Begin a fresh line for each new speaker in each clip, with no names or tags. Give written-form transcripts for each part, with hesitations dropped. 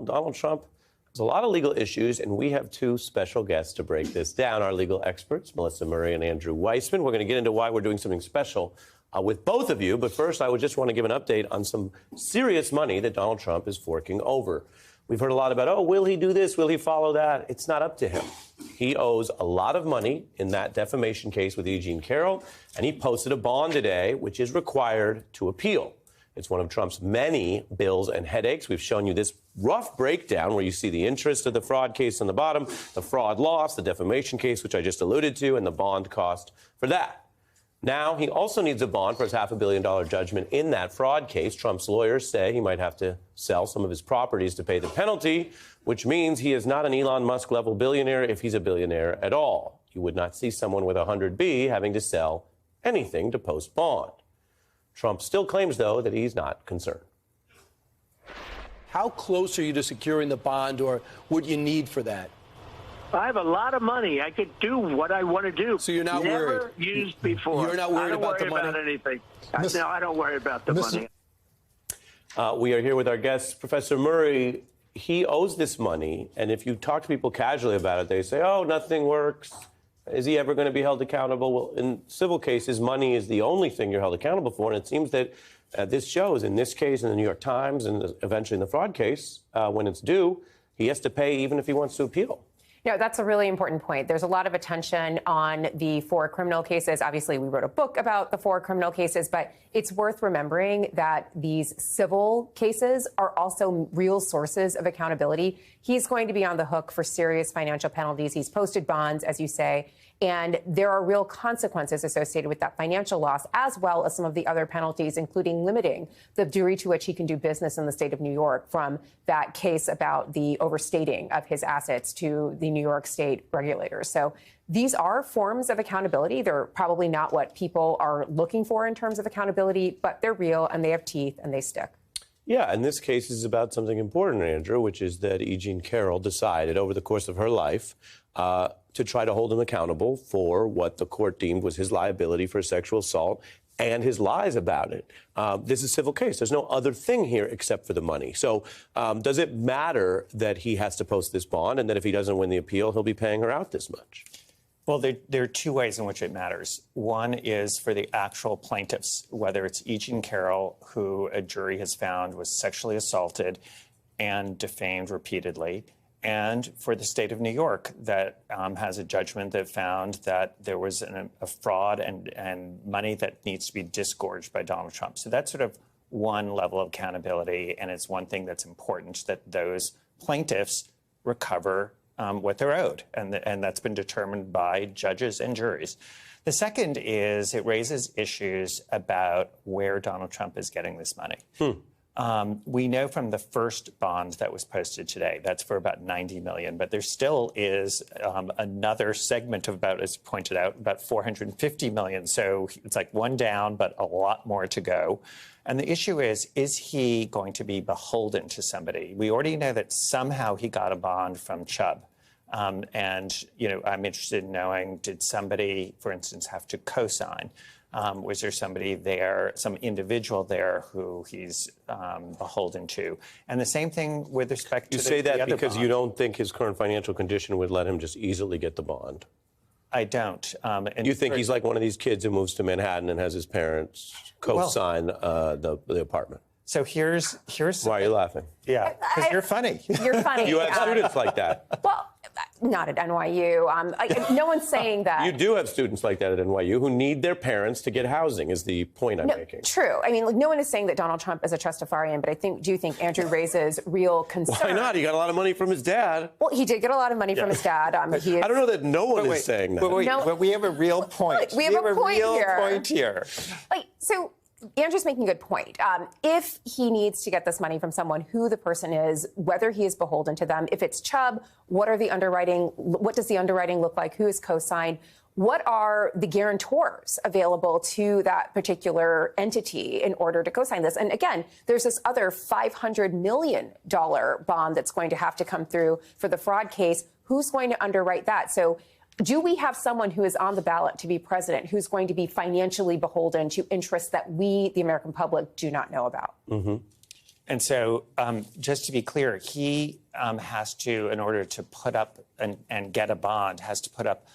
Donald Trump has a lot of legal issues, and we have two special guests to break this down. Our legal experts, Melissa Murray and Andrew Weissman. We're going to get into why we're doing something special with both of you. But first, I would just want to give an update on some serious money that Donald Trump is forking over. We've heard a lot about, will he do this? Will he follow that? It's not up to him. He owes a lot of money in that defamation case with E. Jean Carroll, and he posted a bond today, which is required to appeal. It's one of Trump's many bills and headaches. We've shown you this rough breakdown where you see the interest of the fraud case on the bottom, the fraud loss, the defamation case, which I just alluded to, and the bond cost for that. Now, he also needs a bond for his $500 million judgment in that fraud case. Trump's lawyers say he might have to sell some of his properties to pay the penalty, which means he is not an Elon Musk-level billionaire if he's a billionaire at all. You would not see someone with 100B having to sell anything to post bond. Trump still claims, though, that he's not concerned.
How close are you to securing the bond, or what you need for that?
I have a lot of money. I could do what I want to do.
So you're not worried?
Never used before.
You're not worried about the money?
I don't worry about anything. No, I don't worry about the money.
We are here with our guest, Professor Murray. He owes this money, and if you talk to people casually about it, they say, nothing works. Is he ever going to be held accountable? Well, in civil cases, money is the only thing you're held accountable for. And it seems that this shows, in this case, in the New York Times, and eventually in the fraud case, when it's due, he has to pay even if he wants to appeal.
No, that's a really important point. There's a lot of attention on the 4 criminal cases. Obviously, we wrote a book about the 4 criminal cases, but it's worth remembering that these civil cases are also real sources of accountability. He's going to be on the hook for serious financial penalties. He's posted bonds, as you say, and there are real consequences associated with that financial loss, as well as some of the other penalties, including limiting the degree to which he can do business in the state of New York, from that case about the overstating of his assets to the New York State regulators. So these are forms of accountability. They're probably not what people are looking for in terms of accountability, but they're real and they have teeth and they stick.
Yeah, and this case is about something important, Andrew, which is that E. Jean Carroll decided over the course of her life to try to hold him accountable for what the court deemed was his liability for sexual assault and his lies about it. This is a civil case. There's no other thing here except for the money. So does it matter that he has to post this bond and that if he doesn't win the appeal, he'll be paying her out this much?
Well, there are 2 ways in which it matters. One is for the actual plaintiffs, whether it's E. Jean Carroll, who a jury has found was sexually assaulted and defamed repeatedly, and for the state of New York that has a judgment that found that there was a fraud and money that needs to be disgorged by Donald Trump. So that's sort of one level of accountability, and it's one thing that's important, that those plaintiffs recover what they're owed, and that's been determined by judges and juries. The second is it raises issues about where Donald Trump is getting this money. We know from the first bond that was posted today, that's for about $90 million, but there still is another segment of about, as pointed out, about $450 million. So it's like one down, but a lot more to go. And the issue is he going to be beholden to somebody? We already know that somehow he got a bond from Chubb. And, I'm interested in knowing, did somebody, for instance, have to co-sign? Was there somebody there, some individual there who he's beholden to? And the same thing with respect to
the other bond. You say that because
bond.
You don't think his current financial condition would let him just easily get the bond?
I don't.
You think he's like one of these kids who moves to Manhattan and has his parents co-sign the apartment?
So here's
why are you laughing?
Yeah, because you're funny.
You're funny.
You have students like that.
Well, not at NYU. No one's saying that.
You do have students like that at NYU who need their parents to get housing, is the point I'm making.
True. I mean, no one is saying that Donald Trump is a trustafarian, but I do think Andrew raises real concern.
Why not? He got a lot of money from his dad.
Well, he did get a lot of money from his dad.
I don't know that no one is saying that.
But we have a real point.
We have a real
point here.
So Andrew's making a good point. If he needs to get this money from someone, who the person is, whether he is beholden to them, if it's Chubb, what does the underwriting look like? Who is co-signed? What are the guarantors available to that particular entity in order to co-sign this? And again, there's this other $500 million bond that's going to have to come through for the fraud case. Who's going to underwrite that? So do we have someone who is on the ballot to be president who's going to be financially beholden to interests that we, the American public, do not know about?
Mm-hmm.
And so just to be clear, he has to, in order to put up and get a bond, has to put up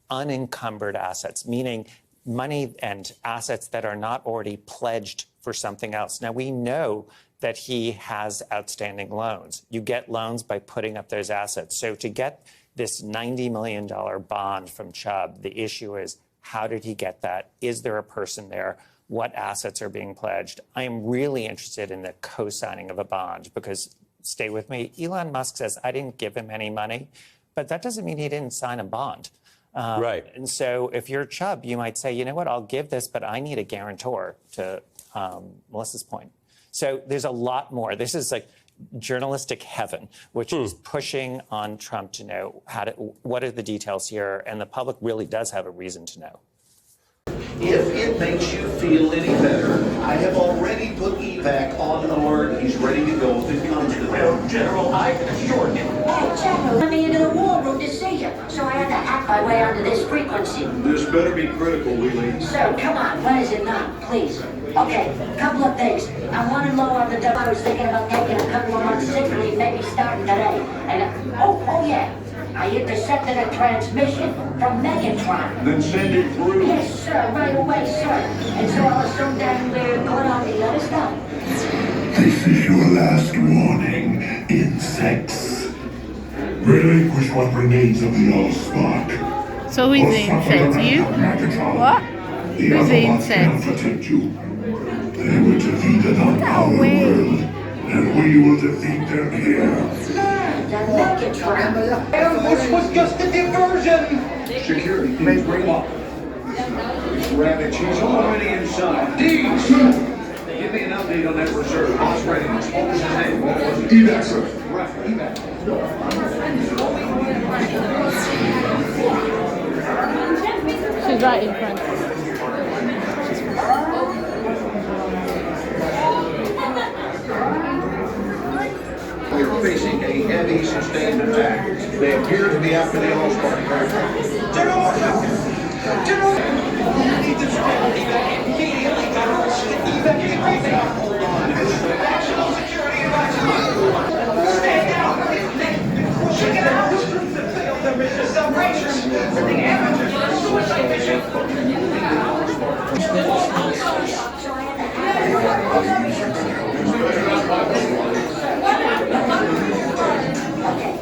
unencumbered assets, meaning money and assets that are not already pledged for something else. Now, we know that he has outstanding loans. You get loans by putting up those assets. So to get this $90 million bond from Chubb, the issue is, how did he get that? Is there a person there? What assets are being pledged? I am really interested in the co-signing of a bond because, stay with me, Elon Musk says, I didn't give him any money, but that doesn't mean he didn't sign a bond.
Right.
And so if you're Chubb, you might say, you know what, I'll give this, but I need a guarantor, to Melissa's point. So there's a lot more. This is like journalistic heaven, which is pushing on Trump to know what are the details here, and the public really does have a reason to know.
If it makes you feel any better, I have already put evac on alert. He's ready to go if it comes to that. General, I can assure you.
Hey, General, let me into the war room to see you, so I had to hack my way onto this frequency.
This better be critical, Wheelie.
So, come on, what is it now, please? Okay, couple of things. I wanted low on the double. I was thinking about taking a couple of months sick leave, maybe starting today. And, oh yeah, I intercepted a transmission from Megatron.
Then send it through.
Yes, sir, right away, sir. And so I was so damn good on the other stuff.
This is your last warning, insects. Relinquish what remains of the Allspark.
So who's the insect? You? What? Who's the insect?
Protect you. They were defeated on our world, and we will defeat them here.
The Megatron.
This was just a diversion. Security teams, bring him up. Rabbit, she's already inside. Deeds! Give me an update on that reserve. Boss readiness. What was his name?
Evac, sir.
Right, evac.
She's right in front.
We're facing a heavy, sustained attack. They appear to be after the Allspark craft. General! Stand down!